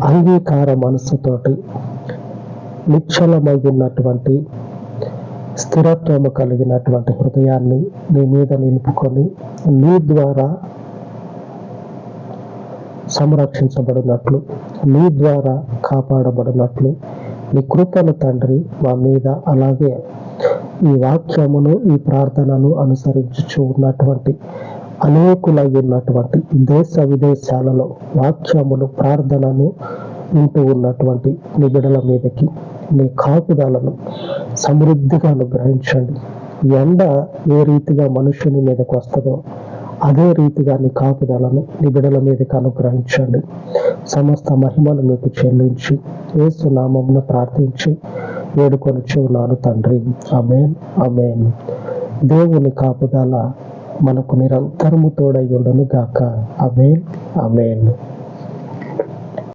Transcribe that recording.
అంగీకార మనస్సుతోటి నిశ్చలమైనటువంటి స్థిరత్వము కలిగినటువంటి హృదయాన్ని నీ మీద నిలుపుకొని నీ ద్వారా సంరక్షించబడినట్లు, నీ ద్వారా కాపాడబడినట్లు నీ కృపను తండ్రి మా మీద, అలాగే ఈ వాక్యమును, ఈ ప్రార్థనను అనుసరించుచు ఉన్నటువంటి అనేకులైనటువంటి దేశ విదేశాలలో వాక్యమును, ప్రార్థనను వింటూ ఉన్నటువంటి నీ బిడ్డల మీదకి నీ కాపుదలను సమృద్ధిగా అనుగ్రహించండి. ఎండ ఏ రీతిగా మనుషుని మీదకి వస్తుందో అదే రీతిగా నీ కాపుదలను నీ బిడ్డల మీదకి అనుగ్రహించండి. సమస్త మహిమను మీకు చెల్లించి యేసు నామమున ప్రార్థించి వేడుకొనుచు ఉన్నాను తండ్రి. ఆమేన్, ఆమేన్. దేవుని కాపుదల మనకు నిరంతరము తోడై ఉండును గాక. ఆమేన్, ఆమేన్.